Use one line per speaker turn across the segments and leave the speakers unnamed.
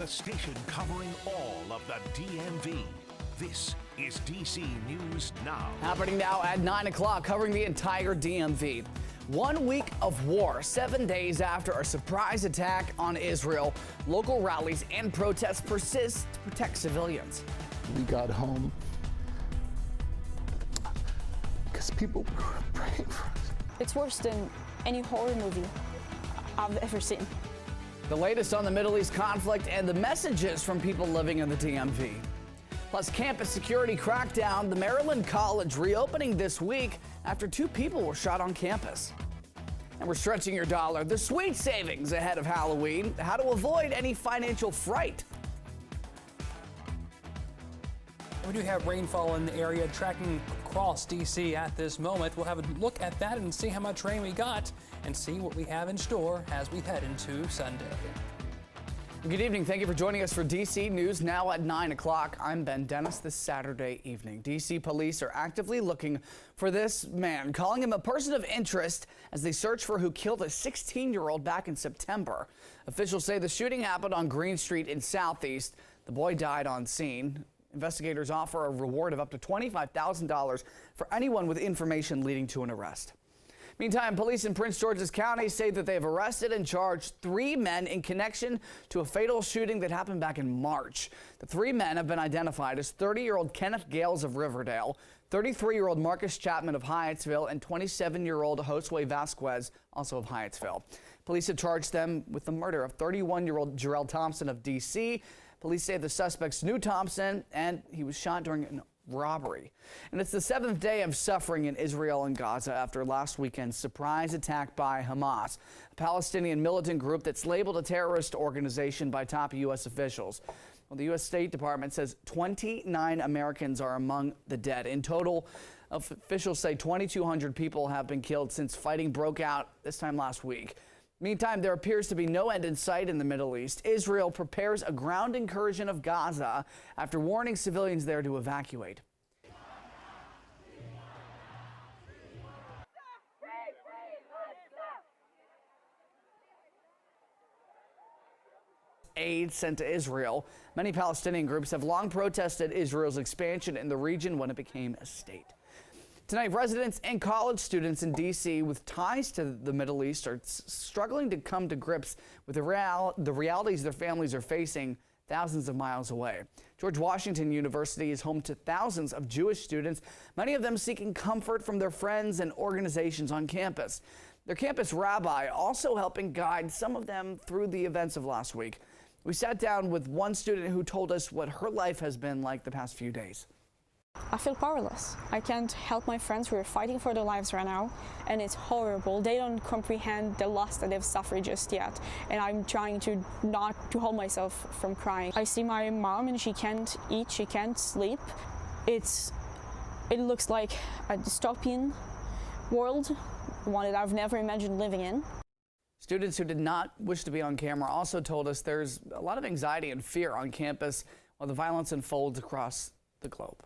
The station covering all of the DMV. This is DC News Now.
Happening now at 9 o'clock, covering the entire DMV. 1 week of war, 7 days after a surprise attack on Israel. Local rallies and protests persist to protect civilians.
We got home because people were praying for us.
It's worse than any horror movie I've ever seen.
The latest on the Middle East conflict and the messages from people living in the DMV. Plus, campus security crackdown. The Maryland College reopening this week after 2 people were shot on campus. And we're stretching your dollar. The sweet savings ahead of Halloween. How to avoid any financial fright.
We do have rainfall in the area tracking across D.C. at this moment. We'll have a look at that and see how much rain we got and see what we have in store as we head into Sunday.
Good evening. Thank you for joining us for DC News Now at 9 o'clock. I'm Ben Dennis. This Saturday evening, DC police are actively looking for this man, calling him a person of interest as they search for who killed a 16-year-old back in September. Officials say the shooting happened on Green Street in Southeast. The boy died on scene. Investigators offer a reward of up to $25,000 for anyone with information leading to an arrest. Meantime, police in Prince George's County say that they have arrested and charged 3 men in connection to a fatal shooting that happened back in March. The 3 men have been identified as 30-year-old Kenneth Gales of Riverdale, 33-year-old Marcus Chapman of Hyattsville, and 27-year-old Josue Vasquez, also of Hyattsville. Police have charged them with the murder of 31-year-old Jarrell Thompson of D.C. Police say the suspects knew Thompson and he was shot during an robbery. And it's the 7th day of suffering in Israel and Gaza after last weekend's surprise attack by Hamas, a Palestinian militant group that's labeled a terrorist organization by top U.S. officials. Well, the U.S. State Department says 29 Americans are among the dead. In total, officials say 2,200 people have been killed since fighting broke out this time last week. Meantime, there appears to be no end in sight in the Middle East. Israel prepares a ground incursion of Gaza after warning civilians there to evacuate. Aid sent to Israel. Many Palestinian groups have long protested Israel's expansion in the region when it became a state. Tonight, residents and college students in D.C. with ties to the Middle East are struggling to come to grips with the realities their families are facing thousands of miles away. George Washington University is home to thousands of Jewish students, many of them seeking comfort from their friends and organizations on campus. Their campus rabbi also helping guide some of them through the events of last week. We sat down with one student who told us what her life has been like the past few days.
I feel powerless. I can't help my friends who are fighting for their lives right now, and it's horrible. They don't comprehend the loss that they've suffered just yet, and I'm trying to not to hold myself from crying. I see my mom and she can't eat, she can't sleep. It looks like a dystopian world, one that I've never imagined living in.
Students who did not wish to be on camera also told us there's a lot of anxiety and fear on campus while the violence unfolds across the globe.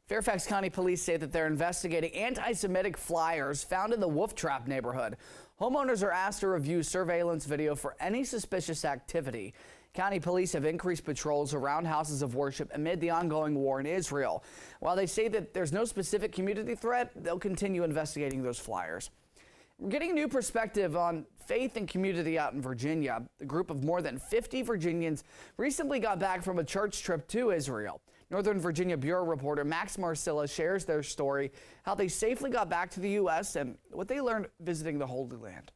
Fairfax County Police say that they're investigating anti-Semitic flyers found in the Wolf Trap neighborhood. Homeowners are asked to review surveillance video for any suspicious activity. County police have increased patrols around houses of worship amid the ongoing war in Israel. While they say that there's no specific community threat, they'll continue investigating those flyers. We're getting a new perspective on faith and community out in Virginia. A group of more than 50 Virginians recently got back from a church trip to Israel. Northern Virginia Bureau reporter Max Marcilla shares their story, how they safely got back to the U.S. and what they learned visiting the Holy Land.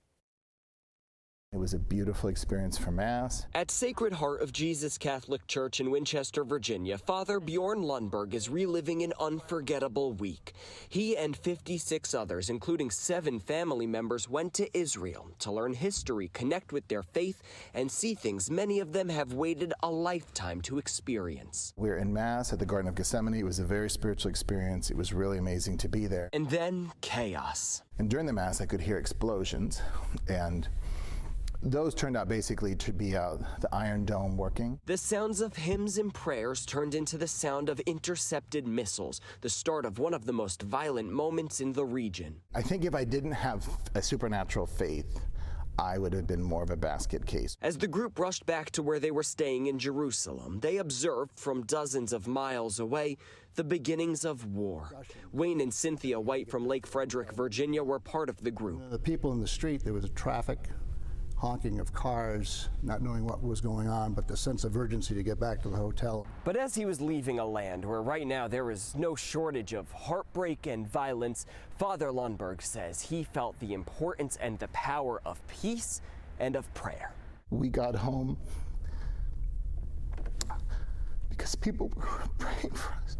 It was a beautiful experience for Mass.
At Sacred Heart of Jesus Catholic Church in Winchester, Virginia, Father Bjorn Lundberg is reliving an unforgettable week. He and 56 others, including 7 family members, went to Israel to learn history, connect with their faith, and see things many of them have waited a lifetime to experience.
We were in Mass at the Garden of Gethsemane. It was a very spiritual experience. It was really amazing to be there.
And then chaos.
And during the Mass, I could hear explosions, and those turned out basically to be the Iron Dome working.
The sounds of hymns and prayers turned into the sound of intercepted missiles, the start of one of the most violent moments in the region.
I think if I didn't have a supernatural faith, I would have been more of a basket case.
As the group rushed back to where they were staying in Jerusalem, they observed from dozens of miles away the beginnings of war. Wayne and Cynthia White from Lake Frederick, Virginia, were part of the group.
The people in the street, there was traffic, honking of cars, not knowing what was going on, but the sense of urgency to get back to the hotel.
But as he was leaving a land where right now there is no shortage of heartbreak and violence, Father Lundberg says he felt the importance and the power of peace and of prayer.
We got home because people were praying for us.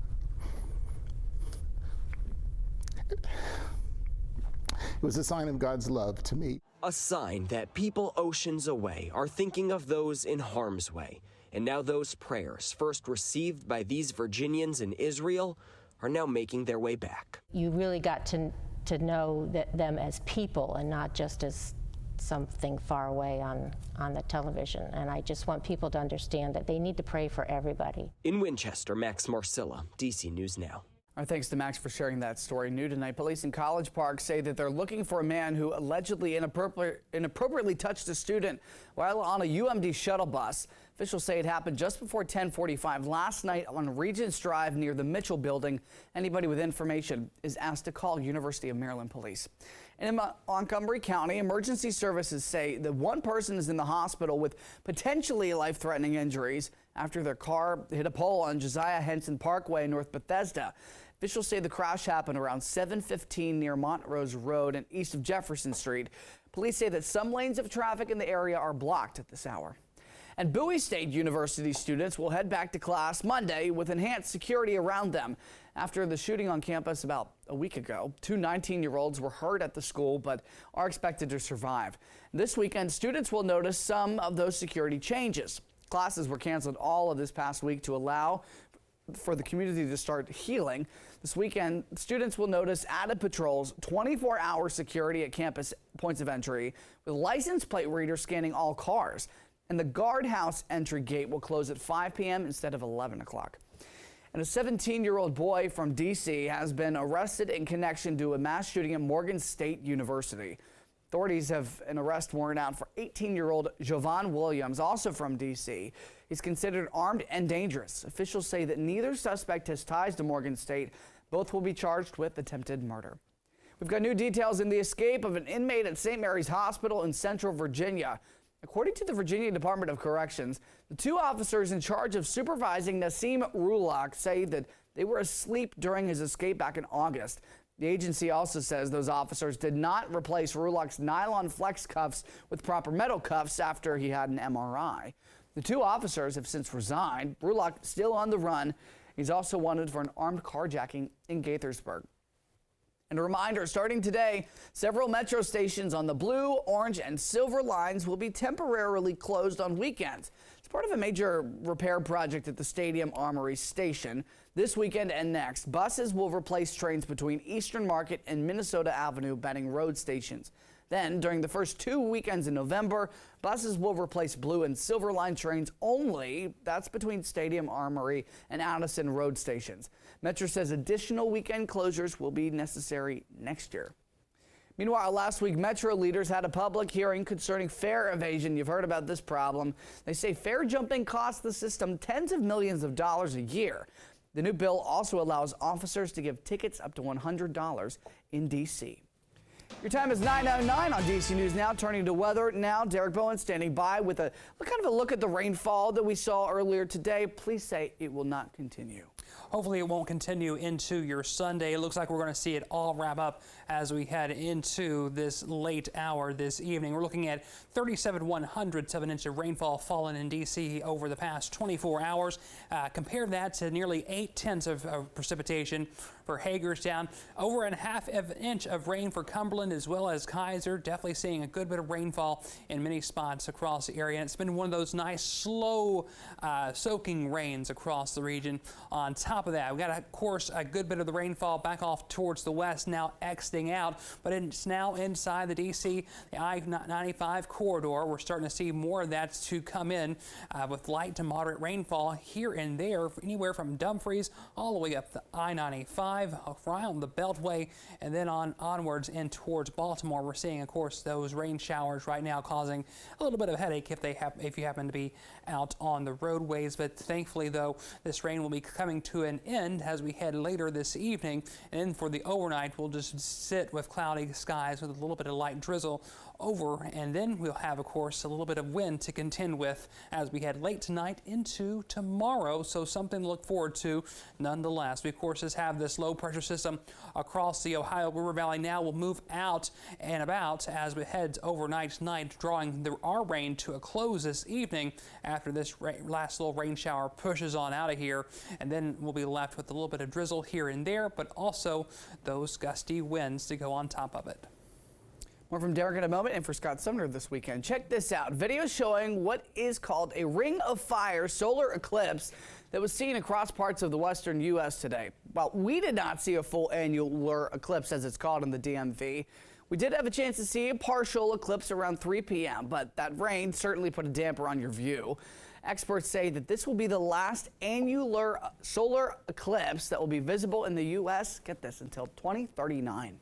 It was a sign of God's love to me.
A sign that people oceans away are thinking of those in harm's way. And now those prayers, first received by these Virginians in Israel, are now making their way back.
You really got to know them as people and not just as something far away on the television. And I just want people to understand that they need to pray for everybody.
In Winchester, Max Marcilla, DC News Now.
Our thanks to Max for sharing that story. New tonight, police in College Park say that they're looking for a man who allegedly inappropriately touched a student while on a UMD shuttle bus. Officials say it happened just before 10:45 last night on Regents Drive near the Mitchell Building. Anybody with information is asked to call University of Maryland Police. And in Montgomery County, emergency services say that one person is in the hospital with potentially life-threatening injuries after their car hit a pole on Josiah Henson Parkway in North Bethesda. Officials say the crash happened around 7:15 near Montrose Road and east of Jefferson Street. Police say that some lanes of traffic in the area are blocked at this hour. And Bowie State University students will head back to class Monday with enhanced security around them. After the shooting on campus about a week ago, 2 19-year-olds were hurt at the school but are expected to survive. This weekend, students will notice some of those security changes. Classes were canceled all of this past week to allow for the community to start healing. This weekend, students will notice added patrols, 24-hour security at campus points of entry, with license plate readers scanning all cars. And the guardhouse entry gate will close at 5 p.m. instead of 11 o'clock. And a 17-year-old boy from D.C. has been arrested in connection to a mass shooting at Morgan State University. Authorities have an arrest warrant out for 18-year-old Jovan Williams, also from D.C. He's considered armed and dangerous. Officials say that neither suspect has ties to Morgan State. Both will be charged with attempted murder. We've got new details in the escape of an inmate at St. Mary's Hospital in Central Virginia. According to the Virginia Department of Corrections, the 2 officers in charge of supervising Nassim Rulak say that they were asleep during his escape back in August. The agency also says those officers did not replace Rulak's nylon flex cuffs with proper metal cuffs after he had an MRI. The 2 officers have since resigned. Rulak still on the run. He's also wanted for an armed carjacking in Gaithersburg. And a reminder, starting today, several metro stations on the blue, orange, and silver lines will be temporarily closed on weekends. It's part of a major repair project at the Stadium Armory Station. This weekend and next, buses will replace trains between Eastern Market and Minnesota Avenue Benning Road stations. Then, during the first 2 weekends in November, buses will replace blue and silver line trains only. That's between Stadium Armory and Addison Road stations. Metro says additional weekend closures will be necessary next year. Meanwhile, last week, Metro leaders had a public hearing concerning fare evasion. You've heard about this problem. They say fare jumping costs the system tens of millions of dollars a year. The new bill also allows officers to give tickets up to $100 in D.C. Your time is 9:09 on DC News Now. Turning to weather now, Derek Bowen standing by with a kind of a look at the rainfall that we saw earlier today. Please say it will not continue.
Hopefully it won't continue into your Sunday. It looks like we're going to see it all wrap up as we head into this late hour this evening. We're looking at 37/100ths of an inch of rainfall fallen in D.C. over the past 24 hours. Compare that to nearly 0.8 of precipitation for Hagerstown. Over a half of an inch of rain for Cumberland as well as Kaiser. Definitely seeing a good bit of rainfall in many spots across the area. And it's been one of those nice slow soaking rains across the region. On top of that, we got, of course, a good bit of the rainfall back off towards the west, now exiting out, but it's now inside the D.C., the I-95 corridor. We're starting to see more of that to come in with light to moderate rainfall here and there, anywhere from Dumfries all the way up the I-95, around the Beltway, and then onwards in towards towards Baltimore. We're seeing, of course, those rain showers right now causing a little bit of headache if you happen to be out on the roadways. But thankfully, though, this rain will be coming to an end as we head later this evening. And then for the overnight, we'll just sit with cloudy skies with a little bit of light drizzle over, and then we'll have, of course, a little bit of wind to contend with as we head late tonight into tomorrow. So something to look forward to nonetheless. We, of course, just have this low pressure system across the Ohio River Valley now. Will move out and about as we head overnight tonight, drawing our rain to a close this evening after this last little rain shower pushes on out of here. And then we'll be left with a little bit of drizzle here and there, but also those gusty winds to go on top of it.
More from Derek in a moment, and for Scott Sumner this weekend. Check this out. Video showing what is called a ring of fire solar eclipse that was seen across parts of the western U.S. today. Well, we did not see a full annular eclipse, as it's called in the DMV. We did have a chance to see a partial eclipse around 3 p.m., but that rain certainly put a damper on your view. Experts say that this will be the last annular solar eclipse that will be visible in the U.S., get this, until 2039.